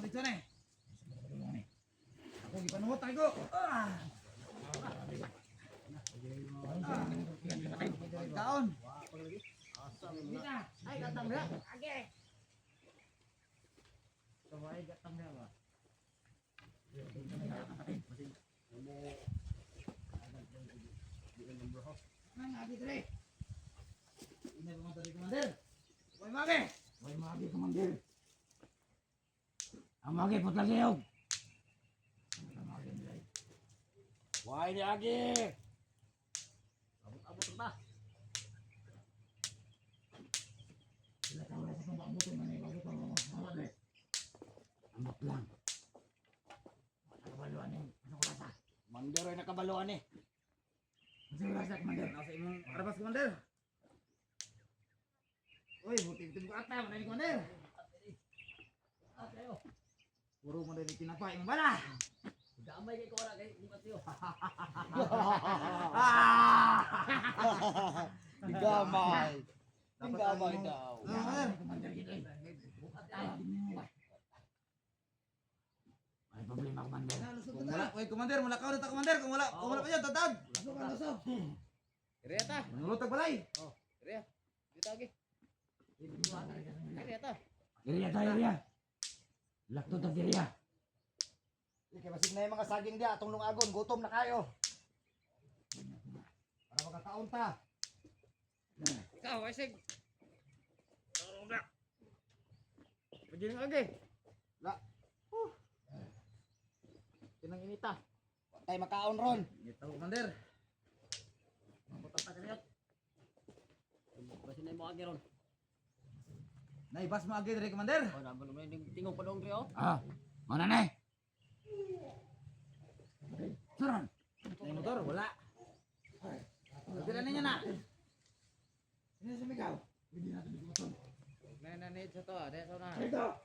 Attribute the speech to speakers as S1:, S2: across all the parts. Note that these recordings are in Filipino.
S1: dito na eh. Ako gipanuot ako. Kaon. Ay gatang na. Age. Sabay gatang na ba? Nang agi dre. Ini mga tadi komandir. Boy mage. Boy mage komandir. Ang mage put lagi yog. Why ni agi? Abot-abot ba? Sila tahu lah sa abutin man ay abot ang mga dre. Ambot lang. Nakabaluan ni. Ano ko sa? Mandir ay nakabaluan ni. Masih rasa komandir. Nasa imong arabas komandir. Uy, buti-buti ko ata, mana ni komandir? Ayo. Puro mo din tinapa imong bala. Gamay kay ko ora kay Mateo.
S2: Gamay. Gamay daw.
S1: Komandir gid ay. Bukat ay. Ay problema komandir. Kung wala, oy komandir, wala ka ta komandir, kung wala pa yan tatad. Lasok.
S3: Iriya ta.
S1: Manulot ang balay.
S3: Oh, iriya. Dito lagi. Iriya ta.
S1: Iriya. Lakto ta iriya.
S2: Kaya masig na yung mga saging dia atong lungagon, gutom na kayo. Para makakaon ta.
S3: Ikaw, ay sig. Tarong na. Pwede nga lagi.
S2: La.
S3: Tinang inita.
S2: Patay makaon ron.
S1: Ito komandir.
S3: Mabutan ta kaniyot. Basi na mo agi ron.
S1: Naibas mo agi diri komandir.
S3: Oh, nabalo mo yung tingog pa dong oh.
S1: Mana ni? Turon. May motor wala. Pila ninyo na. Ini sa migaw. Hindi natin bigyan.
S3: Nananid sa to, dahil sa na.
S1: Ito.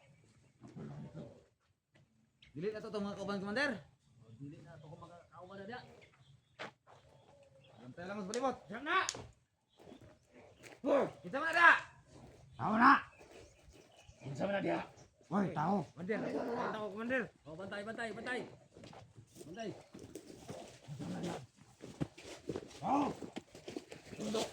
S1: Dili na to mga kauban komandir.
S3: Dili na to ko makakauman na dia.
S1: Antay lang mas balibot.
S3: Diyan na.
S1: Kita mana ada? Tahu nak? Kita mana dia? Woi, tahu.
S3: Bandir. Bantay ko komandir. Oh, bantay. Bantay.
S1: Tahu. Tunduk.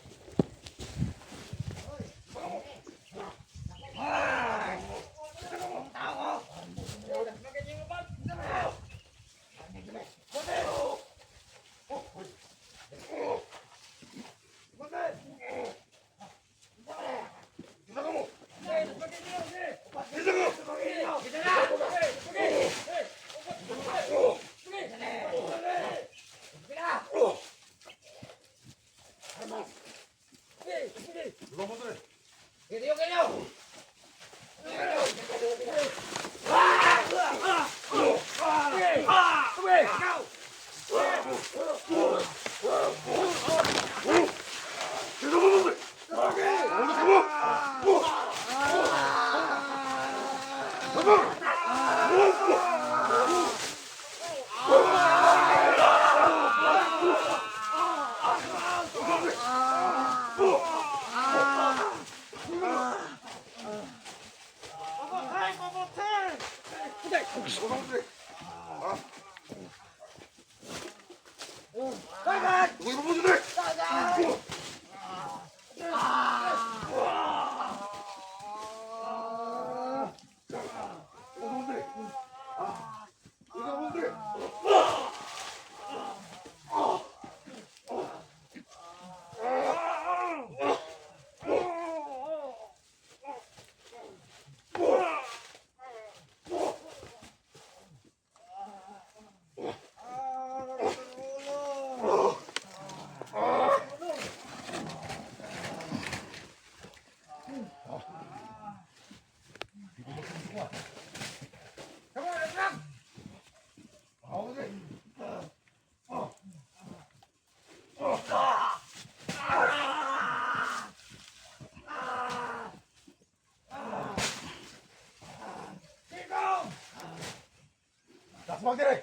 S2: Asmak direk.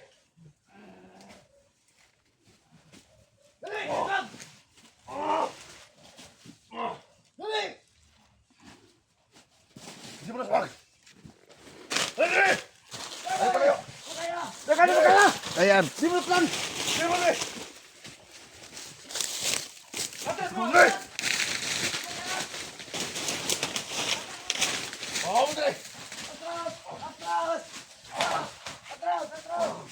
S1: Dali, stop. Dali.
S2: Di mo na asmak. Dali.
S4: Ayan.
S2: Di mo plan!
S4: Di mo na!
S2: Atras mo!
S4: Hindi! Oo, hindi!
S2: Atras! Atras! Atras! Atras!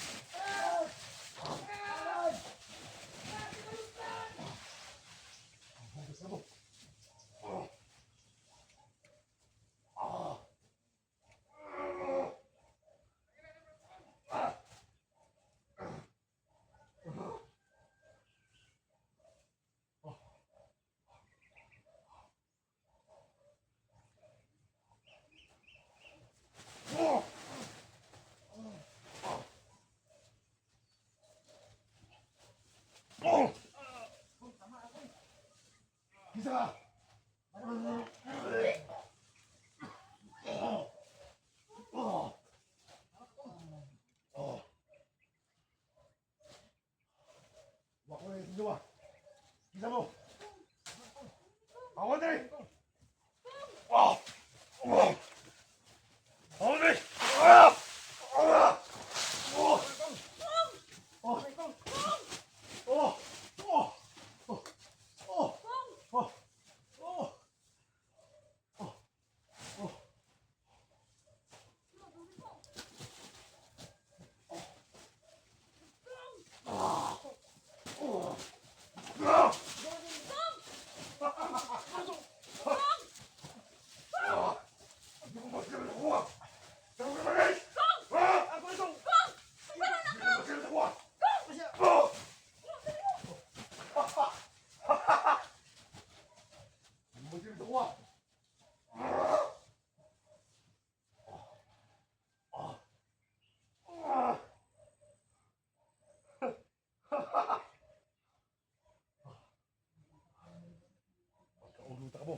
S4: Isa ka! Wako na yung dua. Isa mo! Ako na rin! Ako na rin! Ulo mo.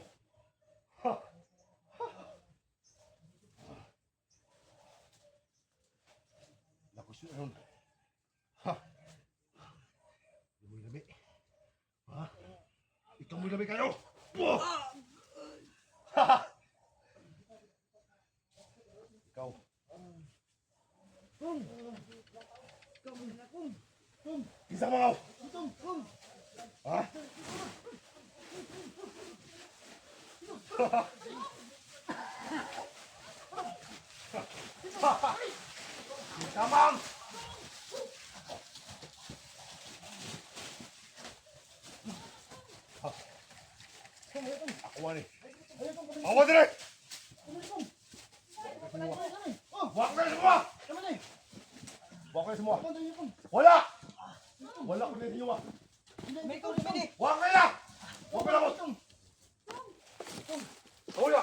S4: Lakus yun. Ha? Hindi mo ilabi. Ha? Ikaw mo ilabi kayo. Ikaw. Isa mga. Ha? Tamang! Ako ni. Ako dire. Wak na semua. Wak na semua. Wala. Wala ko na inyo. Wak na ya. Wak na mo. Wala.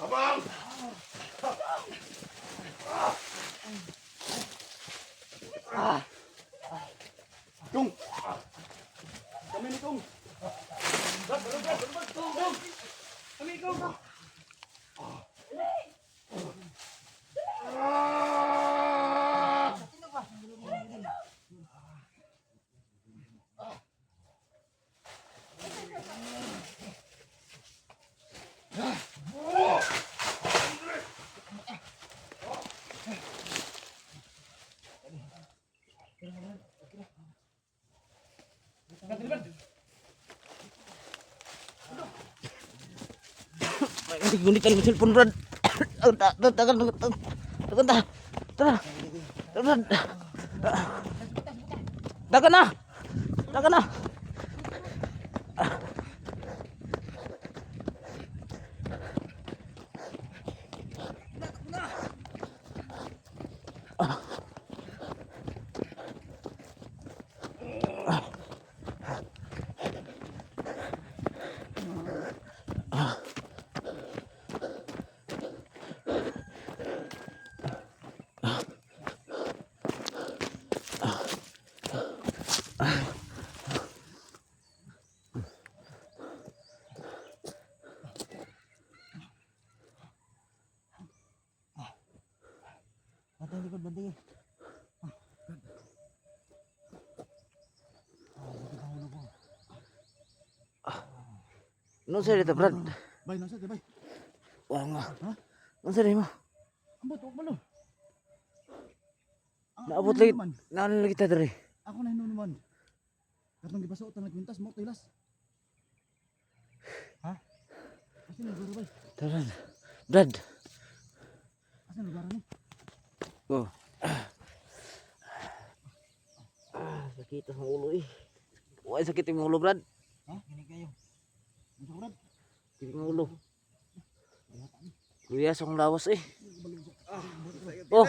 S4: Tamang! Tung! Kami ni Tung! Kami Tung!
S3: Gunitan ko cellphone, Brad. Dagan na. Dagan na.
S2: Bantay likod, bantay. Sakit ang ulo ko.
S3: Ano sa dito, Brad?
S2: Bay, nasa di bay.
S3: Wala nga.
S2: Ha?
S3: Ano sa mo?
S2: Ambot, huwag malo.
S3: Naabot lagi. Naan lagi ta diri.
S2: Ako na hinunuman. Katong gipasuot ang nagkwintas mo, tilas. Ha? Asan ang lugar bay?
S3: Tara. Brad.
S2: Asan ang lugar ni?
S3: Oh. Sakit ang ulo eh. Wala sakit yung ulo, Brad.
S2: Ha? Gini kayo. Ang sakurad.
S3: Sakit yung ulo. Luya sa kong lawas eh. Oh.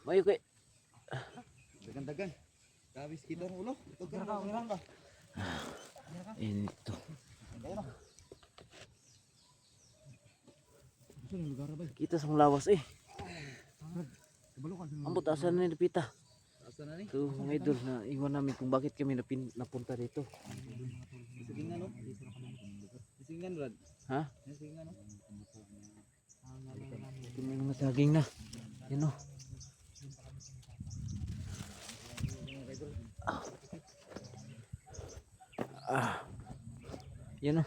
S3: Mayo kay.
S1: Dagan-dagan. Kabis kita ang ulo. Ito ka na.
S2: Uliran ka.
S3: Ito.
S2: Asan ang lugar bay?
S3: Kita sa kong lawas eh.
S2: Kabalo ka.
S3: Ambot asan na napita.
S1: Asa na ni?
S3: Ito mga idol na iwan namin kung bakit kami napunta dito.
S1: Sisingan no? Sisingan Brad.
S3: Ha?
S1: Sisingan no?
S3: Ito may mga saging na. Yan o. Yan o.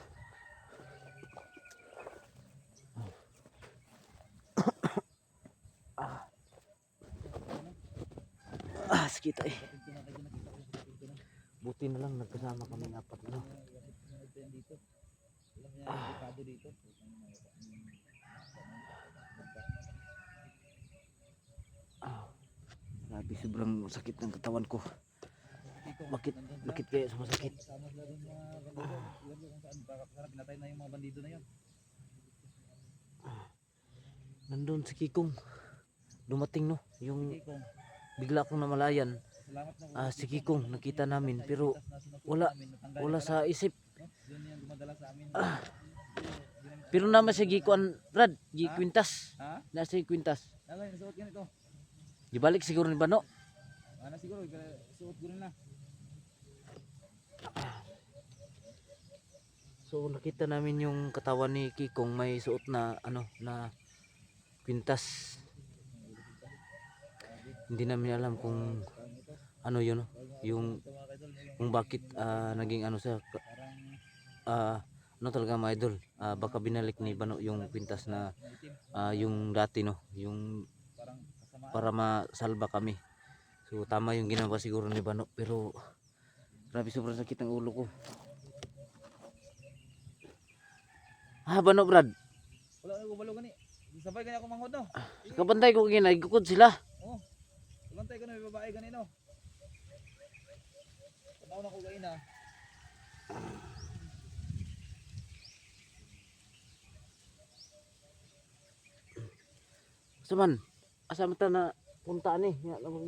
S3: Sakit eh. Buti na lang nagkasama kami ng apat no. Grabe sobrang sakit ng katawan ko. Bakit kaya sumasakit?
S1: Pinatay na yung mga bandido na yun.
S3: Nandun si Kikong. Dumating no. Yung
S1: Kikong.
S3: bigla akong namalayan.
S1: Salamat na
S3: Si Kikong nakita namin pero wala sa isip.
S1: yun yung dumadala sa amin.
S3: Pero naman siya gikuan Brad, gikwintas.
S1: Ha?
S3: Nasa kwintas.
S1: Nalay, nasuot yan ito.
S3: Gibalik siguro ni Bano.
S1: Ano siguro, suot ko rin na.
S3: So nakita namin yung katawan ni Kikong may suot na na kwintas. Hindi namin alam kung ano yun, yung kung bakit naging ano sa ano talaga mga idol, baka binalik ni Bano yung kwintas na yung dati no, yung para masalba kami. So tama yung ginawa siguro ni Bano pero grabe sobrang sakit ng ulo ko. Bano Brad.
S1: Wala na gubalo gani. Sabay gani ako manghod no.
S3: Kabantay ko ginagukod sila.
S1: Oh. Bantay ka na may babae ganino. Tanaw na ko gaina.
S3: Saman, asa mata na punta ni,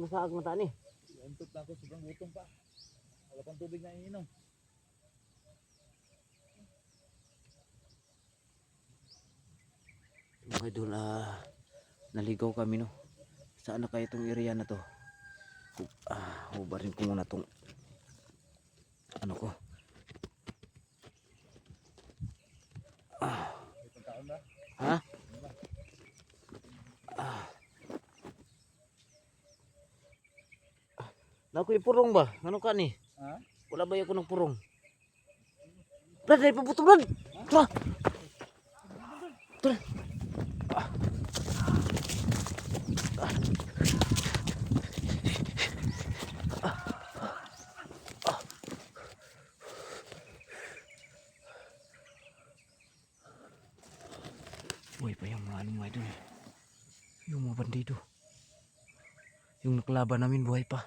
S3: nasaag mata ni.
S1: Untot na ako, sobrang gutom pa. Wala pang tubig na ininom.
S3: Mga idol, naligaw kami no. Saan na kaya itong area na to? Hubarin ko muna tong ano ko. Ha? Naku ipurong ba? Ano ka ni?
S1: Ha?
S3: Wala ba ako ng purong? Brad, ay pabuto Brad! Tara! Tara! Buhay pa yung mga mga idol. Yung mga bandido. Yung nakalaban namin buhay pa.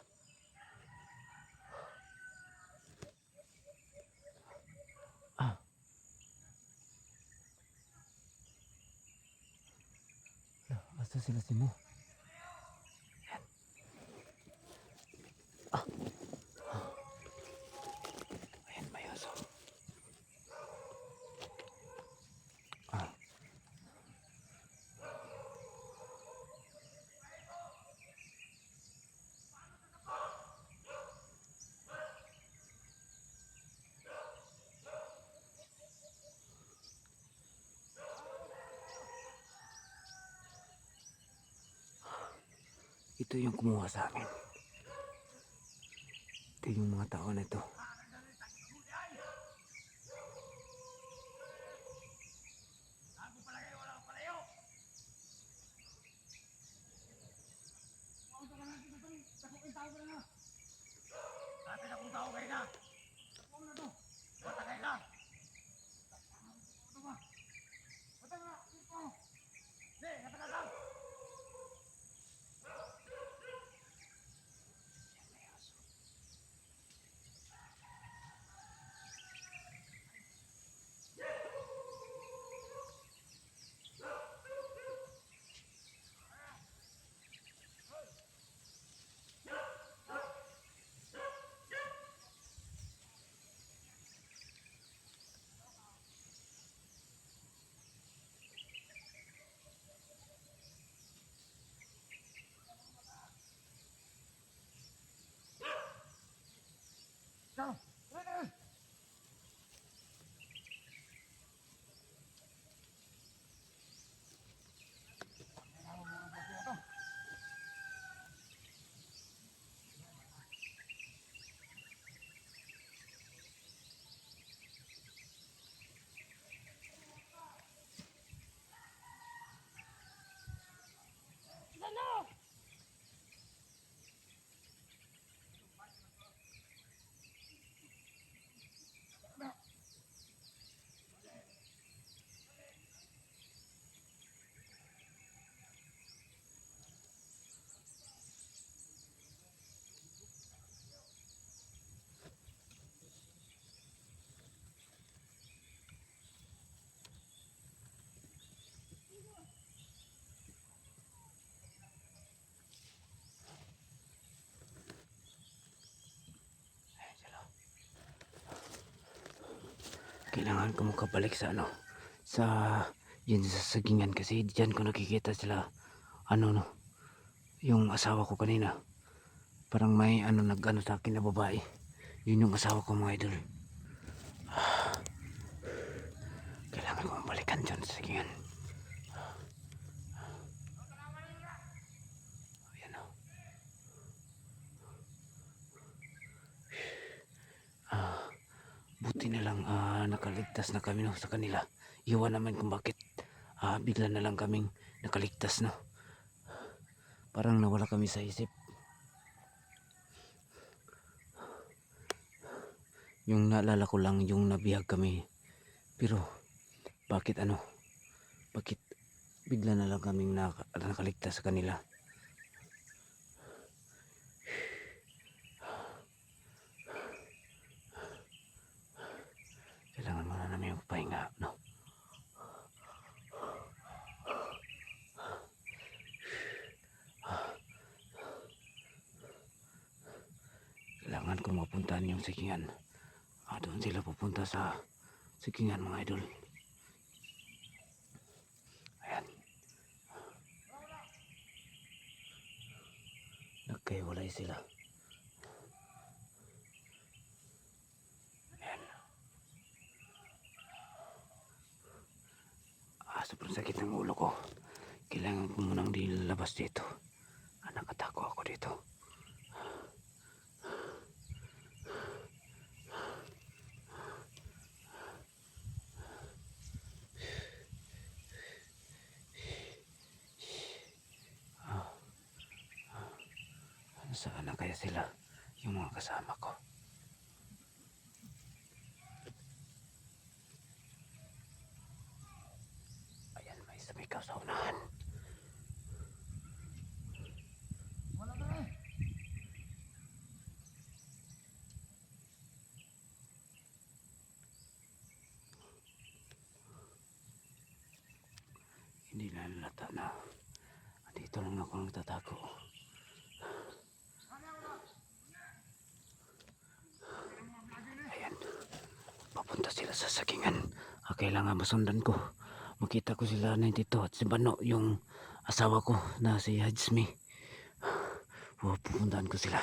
S3: Asa sila si Mo? Ayan, may aso. Ito yung kumuha sa amin. Ito yung mga tao na ito. Kailangan ko makabalik sa ano, sa yun sa sagingan kasi diyan ko nakikita sila ano no, yung asawa ko kanina. Parang may ano nag-ano sa akin na babae. Yun yung asawa ko mga idol. Kailangan ko mabalikan dyan sa sagingan. Ayan o. Buti na lang nakaligtas na kami no, sa kanila. Iwan naman kung bakit bigla na lang kaming nakaligtas no. Parang nawala kami sa isip. Yung naalala ko lang yung nabihag kami. Pero bakit ano? Bakit bigla na lang kaming nakaligtas sa kanila? Kailangan muna namin magpahinga, no? Kailangan ko mapuntahan yung sikingan. Doon sila pupunta sa sikingan mga idol. Ayan. Nagkaiwalay sila. Sobrang sakit ng ulo ko. Kailangan ko munang dilabas dito. Nakatako ako dito. Saan na kaya sila? Yung mga kasama ko. Ikaw sa unahan. Hindi na nalata na. Dito lang ako nagtatago. Ayan. Papunta sila sa sagingan. Kailangan masundan ko. Makita ko sila na dito at si Bano yung asawa ko na si Hajsmi. Pupuntahan ko sila.